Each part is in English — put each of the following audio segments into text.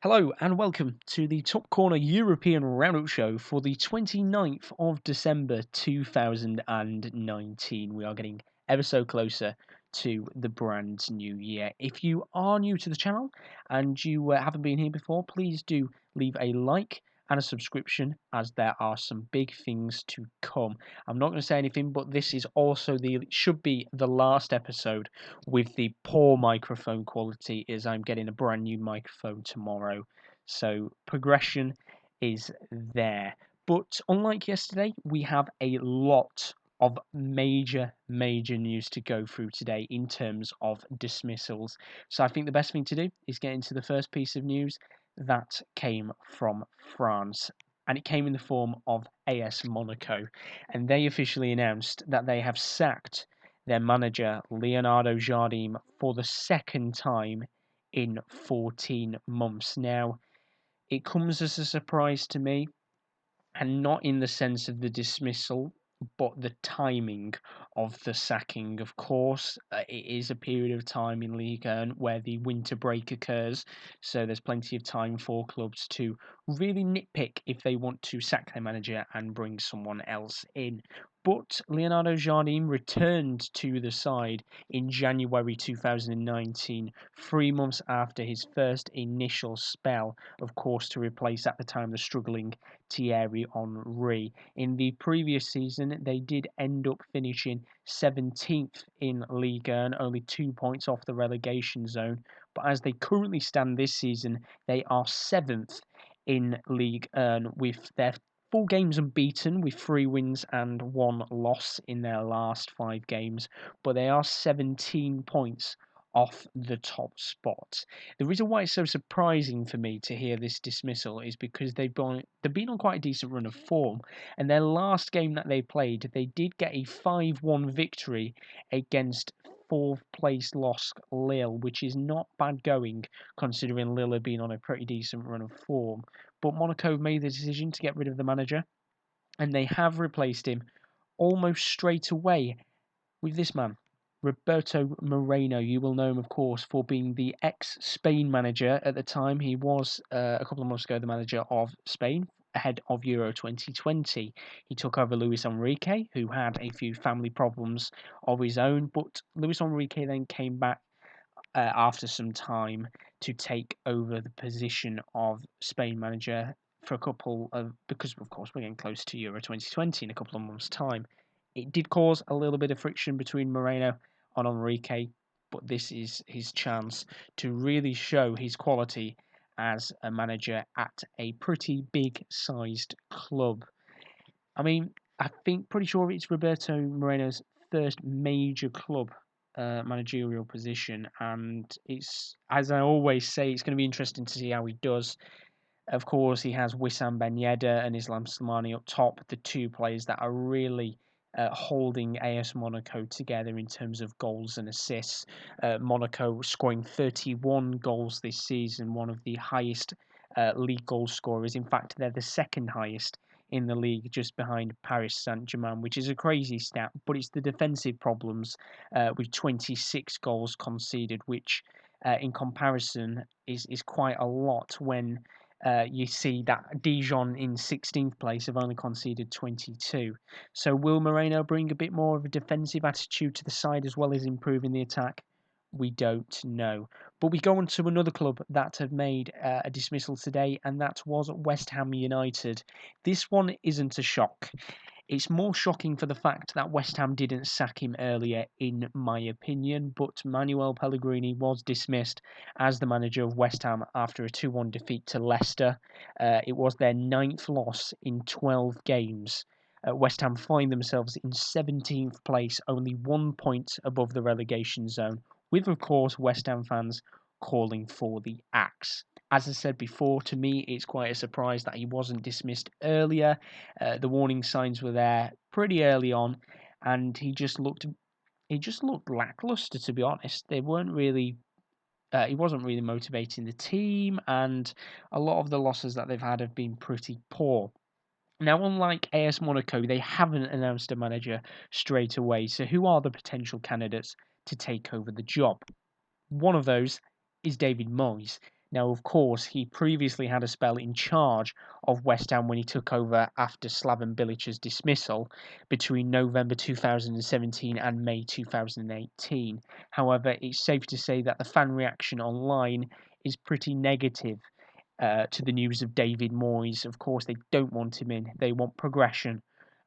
Hello and welcome to the Top Corner European Roundup Show for the 29th of December 2019. We are getting ever so closer to the brand new year. If you are new to the channel and you haven't been here before, please do leave a like and a subscription as there are some big things to come. I'm not going to say anything, but this is also should be the last episode with the poor microphone quality as I'm getting a brand new microphone tomorrow. So progression is there. But unlike yesterday, we have a lot of major news to go through today in terms of dismissals. So I think the best thing to do is get into the first piece of news that came from France. And it came in the form of AS Monaco. And they officially announced that they have sacked their manager, Leonardo Jardim, for the second time in 14 months. Now, it comes as a surprise to me, and not in the sense of the dismissal, but the timing of the sacking. Of course, it is a period of time in Ligue 1 where the winter break occurs, so there's plenty of time for clubs to really nitpick if they want to sack their manager and bring someone else in. But Leonardo Jardim returned to the side in January 2019, 3 months after his first initial spell, of course, to replace at the time the struggling Thierry Henry. In the previous season, they did end up finishing 17th in Ligue 1, only 2 points off the relegation zone. But as they currently stand this season, they are 7th in Ligue 1 with their full games unbeaten with 3 wins and 1 loss in their last 5 games. But they are 17 points off the top spot. The reason why it's so surprising for me to hear this dismissal is because they've been on quite a decent run of form, and their last game that they played, they did get a 5-1 victory against fourth place lost Lille, which is not bad going considering Lille have been on a pretty decent run of form. But Monaco made the decision to get rid of the manager, and they have replaced him almost straight away with this man, Roberto Moreno. You will know him, of course, for being the ex-Spain manager at the time. He was, a couple of months ago, the manager of Spain ahead of Euro 2020. He took over Luis Enrique, who had a few family problems of his own, but Luis Enrique then came back after some time to take over the position of Spain manager for a couple of, because of course we're getting close to Euro 2020 in a couple of months' time. It did cause a little bit of friction between Moreno and Enrique, but this is his chance to really show his quality as a manager at a pretty big sized club. I mean, I think pretty sure it's Roberto Moreno's first major club managerial position, and it's, as I always say, it's going to be interesting to see how he does. Of course, he has Wissam Ben Yedder and Islam Slimani up top, the two players that are really holding AS Monaco together in terms of goals and assists. Monaco scoring 31 goals this season, one of the highest league goal scorers. In fact, they're the second highest in the league, just behind Paris Saint-Germain, which is a crazy stat, but it's the defensive problems with 26 goals conceded, which in comparison is quite a lot when you see that Dijon in 16th place have only conceded 22. So will Moreno bring a bit more of a defensive attitude to the side as well as improving the attack? We don't know. But we go on to another club that have made a dismissal today, and that was West Ham United. This one isn't a shock. It's more shocking for the fact that West Ham didn't sack him earlier, in my opinion, but Manuel Pellegrini was dismissed as the manager of West Ham after a 2-1 defeat to Leicester. It was their 9th loss in 12 games. West Ham find themselves in 17th place, only 1 point above the relegation zone, with, of course, West Ham fans calling for the axe. As I said before, to me, it's quite a surprise that he wasn't dismissed earlier. The warning signs were there pretty early on, and he just looked lackluster, to be honest. They weren't really. He wasn't really motivating the team, and a lot of the losses that they've had have been pretty poor. Now, unlike AS Monaco, they haven't announced a manager straight away. So, who are the potential candidates to take over the job? One of those is David Moyes. Now, of course, he previously had a spell in charge of West Ham when he took over after Slaven Bilic's dismissal between November 2017 and May 2018. However, it's safe to say that the fan reaction online is pretty negative to the news of David Moyes. Of course, they don't want him in. They want progression,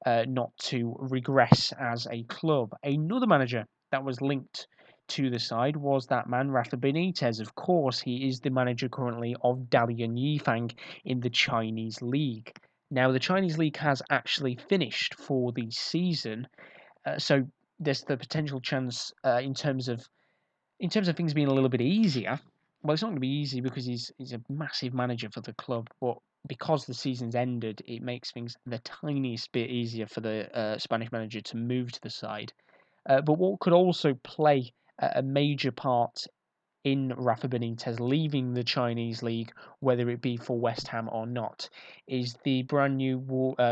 not to regress as a club. Another manager that was linked to the side was that man, Rafa Benitez. Of course, he is the manager currently of Dalian Yifang in the Chinese League. Now, the Chinese League has actually finished for the season, so there's the potential chance in terms of things being a little bit easier. Well, it's not going to be easy because he's a massive manager for the club, but because the season's ended, it makes things the tiniest bit easier for the Spanish manager to move to the side. But what could also play a major part in Rafa Benitez leaving the Chinese league, whether it be for West Ham or not, is the brand new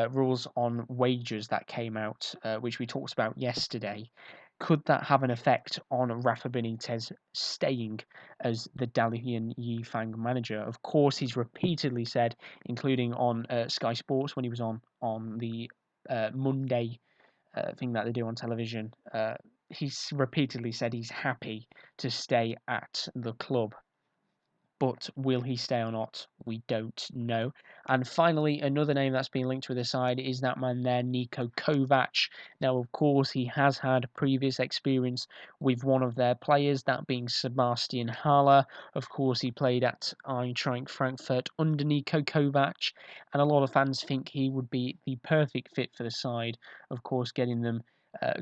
rules on wages that came out, which we talked about yesterday. Could that have an effect on Rafa Benitez staying as the Dalian Yifang manager? Of course, he's repeatedly said, including on Sky Sports when he was on the Monday thing that they do on television. He's repeatedly said he's happy to stay at the club. But will he stay or not? We don't know. And finally, another name that's been linked with the side is that man there, Niko Kovac. Now, of course, he has had previous experience with one of their players, that being Sebastian Haller. Of course, he played at Eintracht Frankfurt under Niko Kovac, and a lot of fans think he would be the perfect fit for the side. Of course, getting them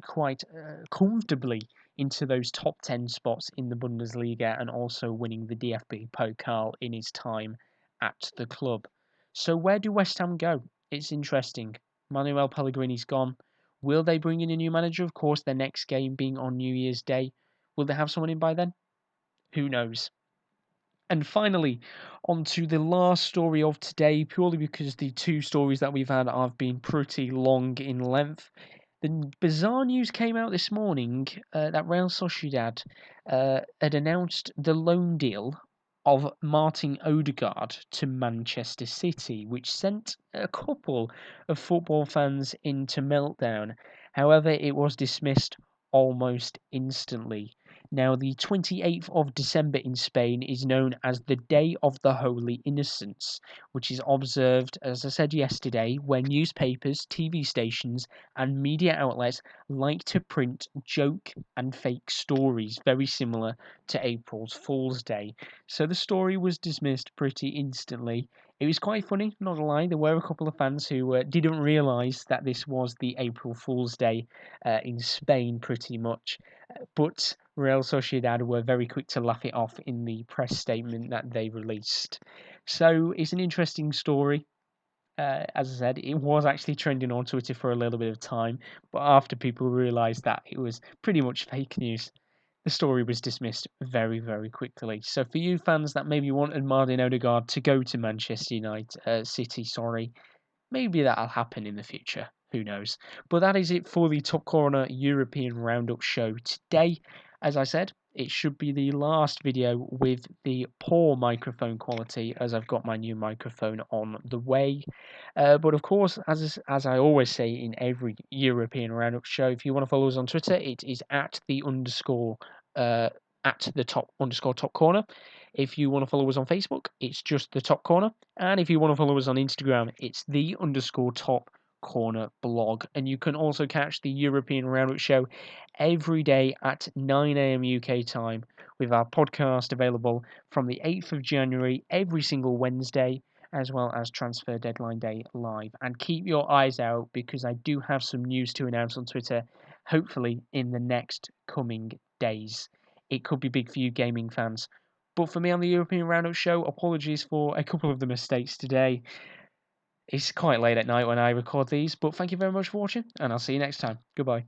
quite comfortably into those top 10 spots in the Bundesliga and also winning the DFB Pokal in his time at the club. So where do West Ham go? It's interesting. Manuel Pellegrini's gone. Will they bring in a new manager? Of course, their next game being on New Year's Day. Will they have someone in by then? Who knows? And finally, on to the last story of today, purely because the two stories that we've had have been pretty long in length. The bizarre news came out this morning that Real Sociedad had announced the loan deal of Martin Odegaard to Manchester City, which sent a couple of football fans into meltdown. However, it was dismissed almost instantly. Now, the 28th of December in Spain is known as the Day of the Holy Innocents, which is observed, as I said yesterday, when newspapers, TV stations, and media outlets like to print joke and fake stories, very similar to April's Fool's Day. So the story was dismissed pretty instantly. It was quite funny, not gonna lie. There were a couple of fans who didn't realise that this was the April Fool's Day in Spain, pretty much. But Real Sociedad were very quick to laugh it off in the press statement that they released. So it's an interesting story. As I said, it was actually trending on Twitter for a little bit of time, but after people realised that it was pretty much fake news, the story was dismissed very, very quickly. So for you fans that maybe wanted Martin Odegaard to go to Manchester United, City, sorry, maybe that'll happen in the future. Who knows? But that is it for the Top Corner European Roundup show today. As I said, it should be the last video with the poor microphone quality as I've got my new microphone on the way. But of course, as I always say in every European Roundup show, if you want to follow us on Twitter, it is at the underscore at the top underscore top corner. If you want to follow us on Facebook, it's just the top corner. And if you want to follow us on Instagram, it's the underscore top corner blog. And you can also catch the European Roundup show every day at 9 a.m. UK time with our podcast available from the 8th of January every single Wednesday, as well as Transfer Deadline Day live. And keep your eyes out because I do have some news to announce on Twitter, hopefully in the next coming days. It could be big for you gaming fans. But for me on the European Roundup show, apologies for a couple of the mistakes today. It's quite late at night when I record these, but thank you very much for watching, and I'll see you next time. Goodbye.